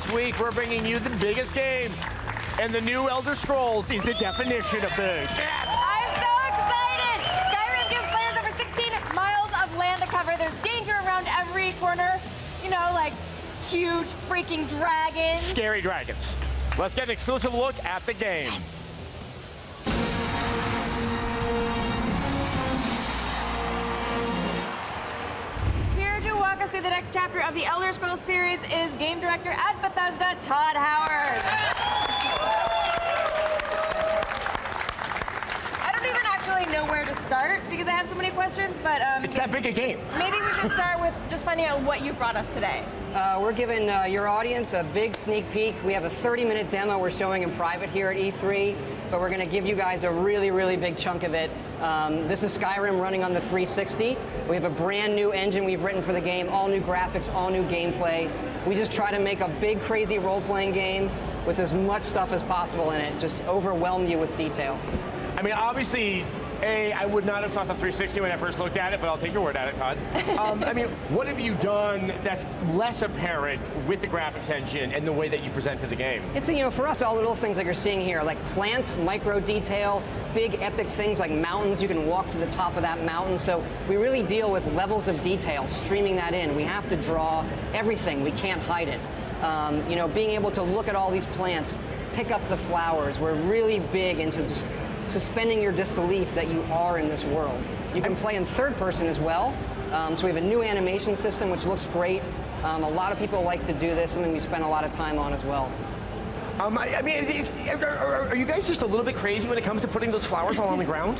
this week, we're bringing you the biggest game. And the new Elder Scrolls is the definition of big. Yes! I'm so excited! Skyrim gives players over 16 miles of land to cover. There's danger around every corner. You know, like huge freaking dragons. Scary dragons. Let's get an exclusive look at the game. Yes. Here to walk us through the next chapter of the Elder Scrolls series is game director at Bethesda, Todd Howard. I don't even actually know where to start because I have so many questions, but it's that big a game. Maybe we should start with just finding out what you brought us today. We're giving your audience a big sneak peek. We have a 30-minute demo we're showing in private here at E3, but we're going to give you guys a really, really big chunk of it. This is Skyrim running on the 360. We have a brand new engine we've written for the game, all new graphics, all new gameplay. We just try to make a big, crazy role-playing game with as much stuff as possible in it, just overwhelm you with detail. I mean, obviously, I would not have thought the 360 when I first looked at it, but I'll take your word at it, Todd. I mean, what have you done that's less apparent with the graphics engine and the way that you presented the game? It's, you know, for us, all the little things like you're seeing here, like plants, micro detail, big epic things like mountains. You can walk to the top of that mountain. So we really deal with levels of detail, streaming that in. We have to draw everything. We can't hide it. You know, being able to look at all these plants, pick up the flowers. We're really big into just suspending your disbelief that you are in this world. You can play in third person as well. So we have a new animation system which looks great. A lot of people like to do this, something we spend a lot of time on as well. I mean, are you guys just a little bit crazy when it comes to putting those flowers all on the ground?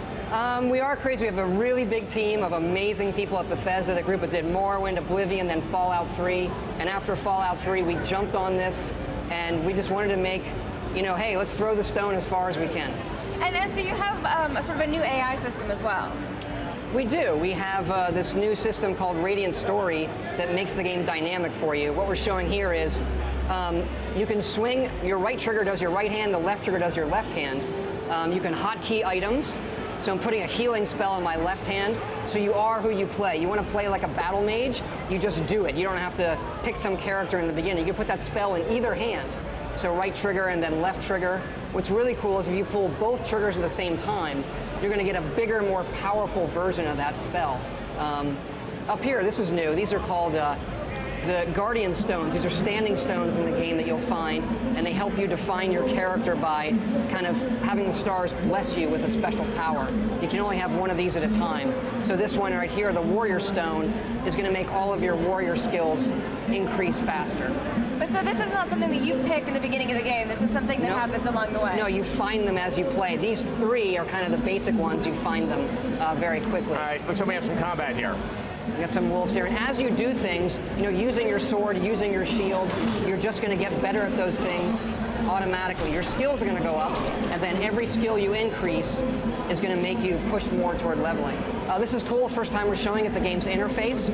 We are crazy. We have a really big team of amazing people at Bethesda. The group that did Morrowind, Oblivion, then Fallout 3. And after Fallout 3, we jumped on this, and we just wanted to make, you know, hey, let's throw the stone as far as we can. And so you have a sort of a new AI system as well. We do. We have this new system called Radiant Story that makes the game dynamic for you. What we're showing here is you can swing, your right trigger does your right hand, the left trigger does your left hand. You can hotkey items. So I'm putting a healing spell in my left hand, so you are who you play. You want to play like a battle mage, you just do it. You don't have to pick some character in the beginning. You can put that spell in either hand. So right trigger and then left trigger. What's really cool is if you pull both triggers at the same time, you're going to get a bigger, more powerful version of that spell. Up here, this is new. These are called the Guardian Stones. These are standing stones in the game that you'll find, and they help you define your character by kind of having the stars bless you with a special power. You can only have one of these at a time. So this one right here, the Warrior Stone, is going to make all of your warrior skills increase faster. But so this is not something that you pick in the beginning of the game. This is something that happens along the way. No, you find them as you play. These three are kind of the basic ones. You find them very quickly. All right, looks like we have some combat here. We got some wolves here, and as you do things, you know, using your sword, using your shield, you're just going to get better at those things automatically. Your skills are going to go up, and then every skill you increase is going to make you push more toward leveling. This is cool. First time we're showing it the game's interface.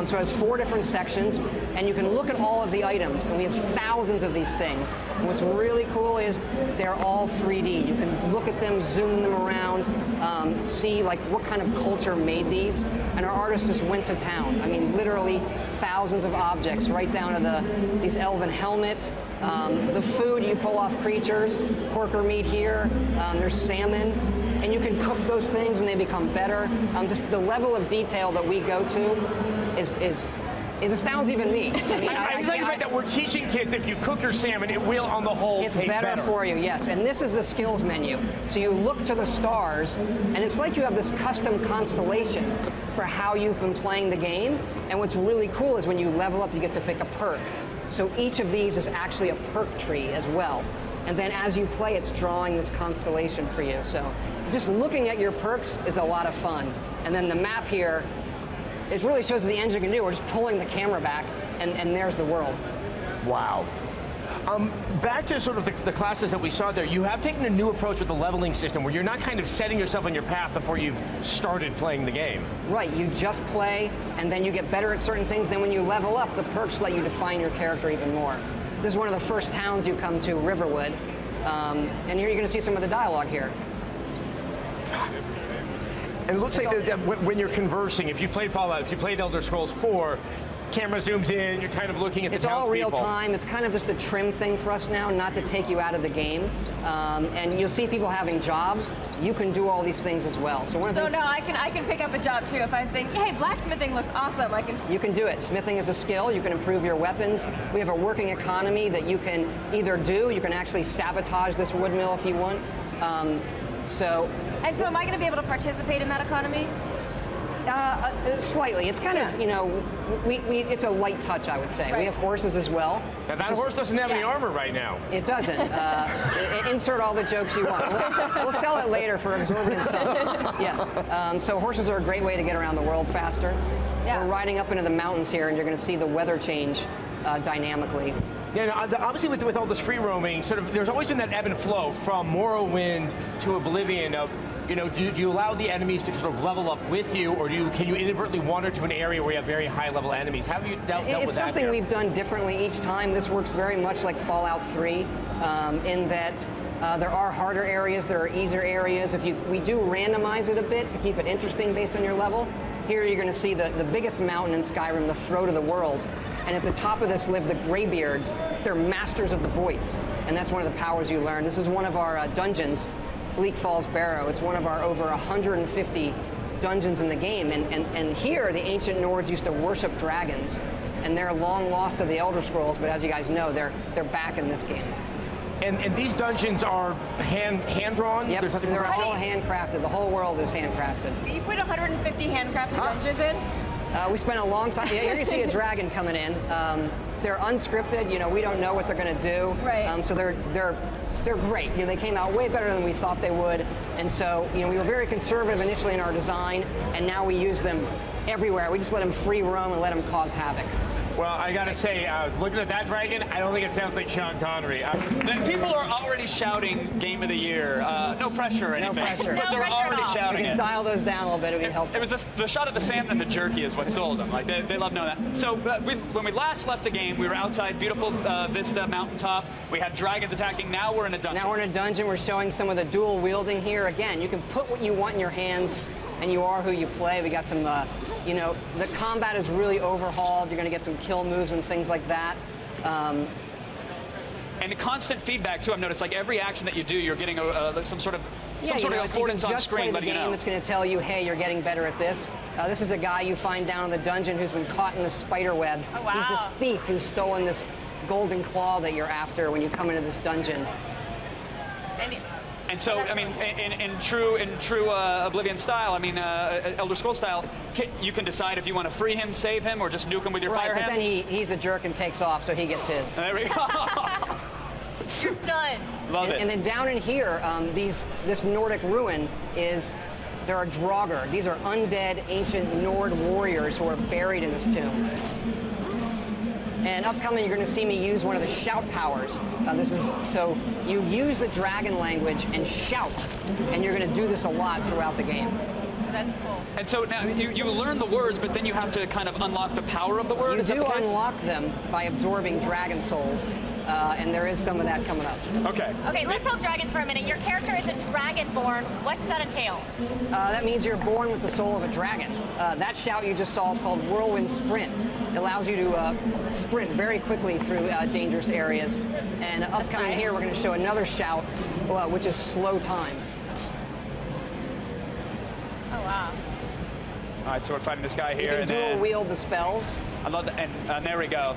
So it has 4 different sections, and you can look at all of the items, and we have thousands of these things. And what's really cool is they're all 3D. You can look at them, zoom them around, see like what kind of culture made these, and our artists just went to town. I mean, literally thousands of objects, right down to these elven helmets, the food you pull off creatures, porker meat here, there's salmon, and you can cook those things and they become better. Just the level of detail that we go to it astounds even me. I mean, I like the fact that we're teaching kids if you cook your salmon, it will, on the whole, it's taste better for you, yes. And this is the skills menu. So you look to the stars, and it's like you have this custom constellation for how you've been playing the game. And what's really cool is when you level up, you get to pick a perk. So each of these is actually a perk tree as well. And then as you play, it's drawing this constellation for you. So just looking at your perks is a lot of fun. And then the map here, it really shows what the engine can do. We're just pulling the camera back, and there's the world. Wow. Back to sort of the classes that we saw there, you have taken a new approach with the leveling system where you're not kind of setting yourself on your path before you've started playing the game. Right, you just play, and then you get better at certain things. Then when you level up, the perks let you define your character even more. This is one of the first towns you come to, Riverwood. And here you're going to see some of the dialogue here. And it looks like that when you're conversing, if you played Fallout, if you played Elder Scrolls 4, camera zooms in, you're kind of looking at the It's all real townspeople. time. It's kind of just a trim thing for us now, not to take you out of the game. And you'll see people having jobs. You can do all these things as well. So one of the things, now I can pick up a job too if I think, hey, blacksmithing looks awesome. I can. you can do it. Smithing is a skill. You can improve your weapons. We have a working economy that you can either do. You can actually sabotage this wood mill if you want. So am I going to be able to participate in that economy? slightly. It's kind of, you know, it's a light touch, I would say. Right. We have horses as well. Now, that horse doesn't have any armor right now. It doesn't. Insert all the jokes you want. We'll sell it later for exorbitant sums. Yeah. So horses are a great way to get around the world faster. Yeah. We're riding up into the mountains here, and you're going to see the weather change dynamically. Yeah, no, obviously with all this free roaming, sort of, there's always been that ebb and flow from Morrowind to Oblivion of, you know, do you allow the enemies to sort of level up with you, or can you inadvertently wander to an area where you have very high-level enemies? How have you dealt with that? It's something we've done differently each time. This works very much like Fallout 3 in that there are harder areas, there are easier areas. We do randomize it a bit to keep it interesting based on your level. Here you're going to see the biggest mountain in Skyrim, the throat of the world. And at the top of this live the Greybeards. They're masters of the voice, and that's one of the powers you learn. This is one of our dungeons, Bleak Falls Barrow. It's one of our over 150 dungeons in the game. And here, the ancient Nords used to worship dragons, and they're long lost to the Elder Scrolls, but as you guys know, they're back in this game. And these dungeons are hand-drawn? Yep, they're professional? all handcrafted. The whole world is handcrafted. You put 150 handcrafted dungeons in? We spent a long time. Yeah, here you see a dragon coming in. They're unscripted. You know, we don't know what they're going to do. Right. So they're great. You know, they came out way better than we thought they would. And so, you know, we were very conservative initially in our design, and now we use them everywhere. We just let them free roam and let them cause havoc. Well, I gotta say, looking at that dragon, I don't think it sounds like Sean Connery. Then people are already shouting Game of the Year. No pressure or anything. No pressure. But No they're pressure at already all. We shouting can it. dial those down a little bit. It would be helpful. It was the shot of the salmon and the jerky is what sold them. Like they love knowing that. So when we last left the game, we were outside beautiful Vista mountaintop. We had dragons attacking. Now we're in a dungeon. Now we're in a dungeon. We're showing some of the dual wielding here. Again, you can put what you want in your hands, and you are who you play. We got some, you know, the combat is really overhauled. You're going to get some kill moves and things like that. And constant feedback too. I've noticed like every action that you do, you're getting some sort of Yeah, you know, if you can affordance on just play screen, the letting you game, know. it's going to tell you, hey, you're getting better at this. This is a guy you find down in the dungeon who's been caught in the spider web. Oh, wow. He's this thief who's stolen this golden claw that you're after when you come into this dungeon. And so, I mean, in true Oblivion style, I mean, Elder Scrolls style, you can decide if you want to free him, save him, or just nuke him with your fire Right, but hand. then he's a jerk and takes off, so he gets his. There we go. You're done. Love it. And then down in here, this Nordic ruin there are Draugr. These are undead ancient Nord warriors who are buried in this tomb. And upcoming, you're going to see me use one of the shout powers. So you use the dragon language and shout, and you're going to do this a lot throughout the game. That's cool. And so now you learn the words, but then you have to kind of unlock the power of the word. You Is that do the case? unlock them by absorbing dragon souls, and there is some of that coming up. Okay. Okay, let's talk dragons for a minute. Your character is a dragonborn. What does that entail? That means you're born with the soul of a dragon. That shout you just saw is called Whirlwind Sprint. It allows you to sprint very quickly through dangerous areas. And upcoming here, we're going to show another shout, which is Slow Time. Oh, wow. All right, so we're fighting this guy You here, can and dual then wield the spells. I love that, and there we go.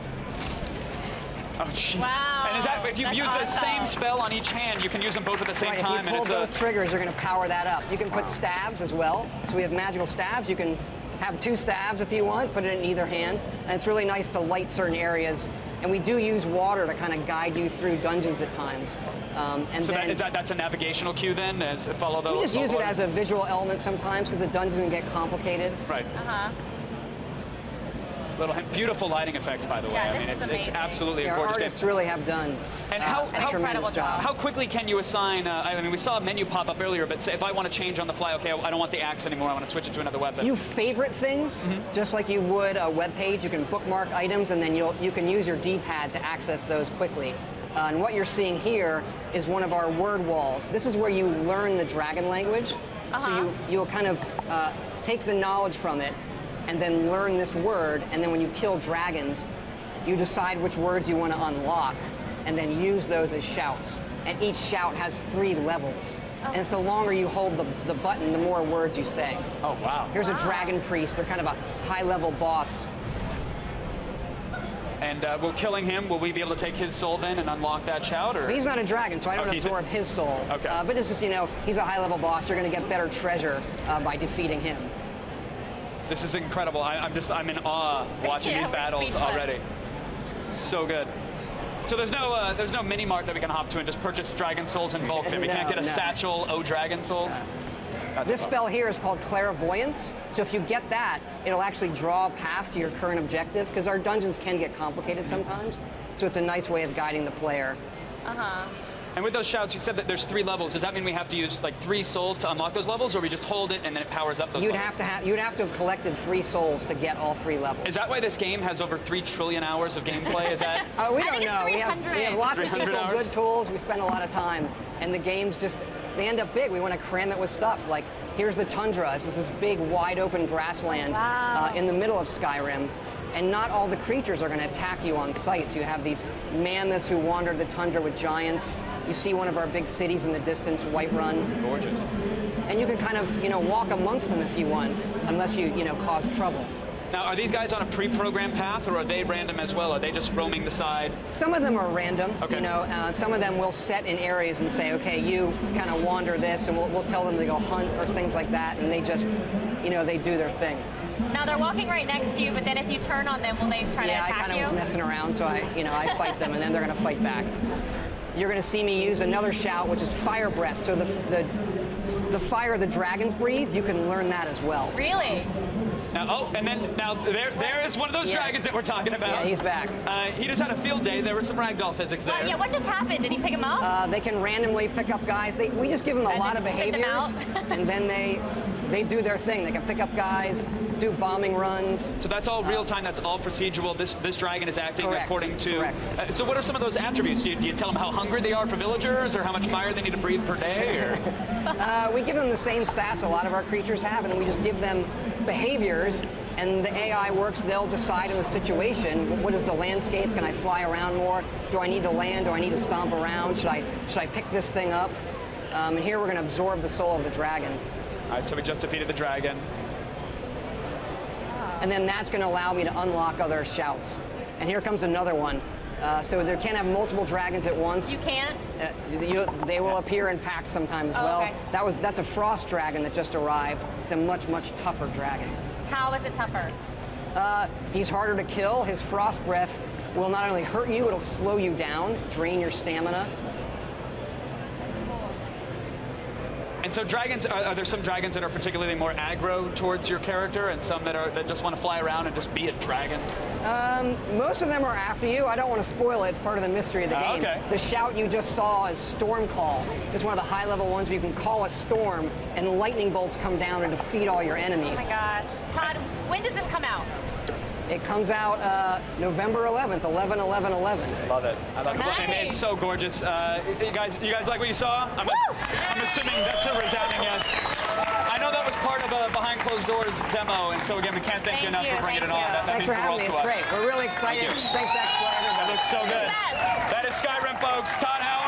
Oh, jeez. Wow, And is that if you that's use the awesome. same spell on each hand, you can use them both at the same Right, time, if you pull and both triggers, you're going to power that up. You can put staves as well. So we have magical staves. You can have 2 staves if you want, put it in either hand. And it's really nice to light certain areas. And we do use water to kind of guide you through dungeons at times. And So then that's a navigational cue then, as follow the. we just use it as a visual element sometimes because the dungeons can get complicated. Right. Uh-huh. Little beautiful lighting effects, by the way. Yeah, I mean, this is it's amazing. absolutely Yeah, a our gorgeous game. artists really have done And a how tremendous job. How quickly can you assign? I mean, we saw a menu pop up earlier, but say if I want to change on the fly, okay, I don't want the axe anymore. I want to switch it to another weapon. You favorite things, just like you would a web page. You can bookmark items, and then you can use your D-pad to access those quickly. And what you're seeing here is one of our word walls. This is where you learn the dragon language. So you'll kind of take the knowledge from it, and then learn this word, and then when you kill dragons, you decide which words you want to unlock, and then use those as shouts. And each shout has 3 levels. And it's the longer you hold the button, the more words you say. Oh, wow. Here's a dragon priest. They're kind of a high-level boss. And will killing him, will we be able to take his soul then and unlock that shout? Or? He's not a dragon, so I don't absorb his soul. Okay. But this is, you know, he's a high-level boss. You're going to get better treasure by defeating him. This is incredible. I'm in awe watching these battles already. So good. So there's no mini mart that we can hop to and just purchase dragon souls in bulk. Then we can't get a satchel dragon souls. This spell here is called clairvoyance. So if you get that, it'll actually draw a path to your current objective, because our dungeons can get complicated sometimes. So it's a nice way of guiding the player. And with those shouts, you said that there's 3 levels. Does that mean we have to use like 3 souls to unlock those levels, or we just hold it and then it powers up those levels? You'd have to have collected 3 souls to get all 3 levels. Is that why this game has over 3 trillion hours of gameplay? Is that? We don't know. We have lots of people, hours? good tools. We spend a lot of time, and the games just, they end up big. We want to cram it with stuff. Like, here's the tundra. This is this big, wide open grassland in the middle of Skyrim. And not all the creatures are going to attack you on sight. So you have these mammoths who wander the tundra with giants. You see one of our big cities in the distance, Whiterun. Gorgeous. And you can kind of, you know, walk amongst them if you want, unless you know, cause trouble. Now, are these guys on a pre-programmed path, or are they random as well? Are they just roaming the side? Some of them are random. Okay. You know, some of them will set in areas and say, okay, you kind of wander this, and we'll tell them to go hunt or things like that, and they just, you know, they do their thing. Now they're walking right next to you, but then if you turn on them, will they try to attack you? Yeah, I kind of was messing around, so I fight them, and then they're going to fight back. You're going to see me use another shout, which is fire breath. So the fire the dragons breathe, you can learn that as well. Really? Now, there is one of those dragons that we're talking about. Yeah, he's back. He just had a field day. There was some ragdoll physics there. Yeah, what just happened? Did he pick him up? They can randomly pick up guys. We just give them a lot of behaviors, and then they do their thing. They can pick up guys, do bombing runs. So that's all real time. That's all procedural. This dragon is acting according to. Correct. So what are some of those attributes? Do you tell them how hungry they are for villagers, or how much fire they need to breathe per day? Or? We give them the same stats a lot of our creatures have, and then we just give them behaviors, and the AI works. They'll decide in the situation, what is the landscape? Can I fly around more? Do I need to land? Do I need to stomp around? Should I pick this thing up? And here we're going to absorb the soul of the dragon. All right, so we just defeated the dragon. And then that's going to allow me to unlock other shouts. And here comes another one. So there can't have multiple dragons at once. You can't? They will appear in packs sometimes as well. Okay. That's a frost dragon that just arrived. It's a much, much tougher dragon. How is it tougher? He's harder to kill. His frost breath will not only hurt you, it'll slow you down, drain your stamina. And so dragons, are there some dragons that are particularly more aggro towards your character, and some that just want to fly around and just be a dragon? Most of them are after you. I don't want to spoil it. It's part of the mystery of the game. Okay. The shout you just saw is Storm Call. It's one of the high-level ones where you can call a storm, and lightning bolts come down and defeat all your enemies. Oh my God. Todd, when does this come out? It comes out November 11th, 11/11/11. Love it. I love it. Nice. And it's so gorgeous. You guys like what you saw? I'm assuming that's a resounding yes. I know that was part of a behind closed doors demo, and so again, we can't thank you enough for bringing it on. That Thanks means for the world having me. to It's us. great. We're really excited. Thanks, X-Play, everybody. That looks so good. Yes. That is Skyrim, folks. Todd Howard.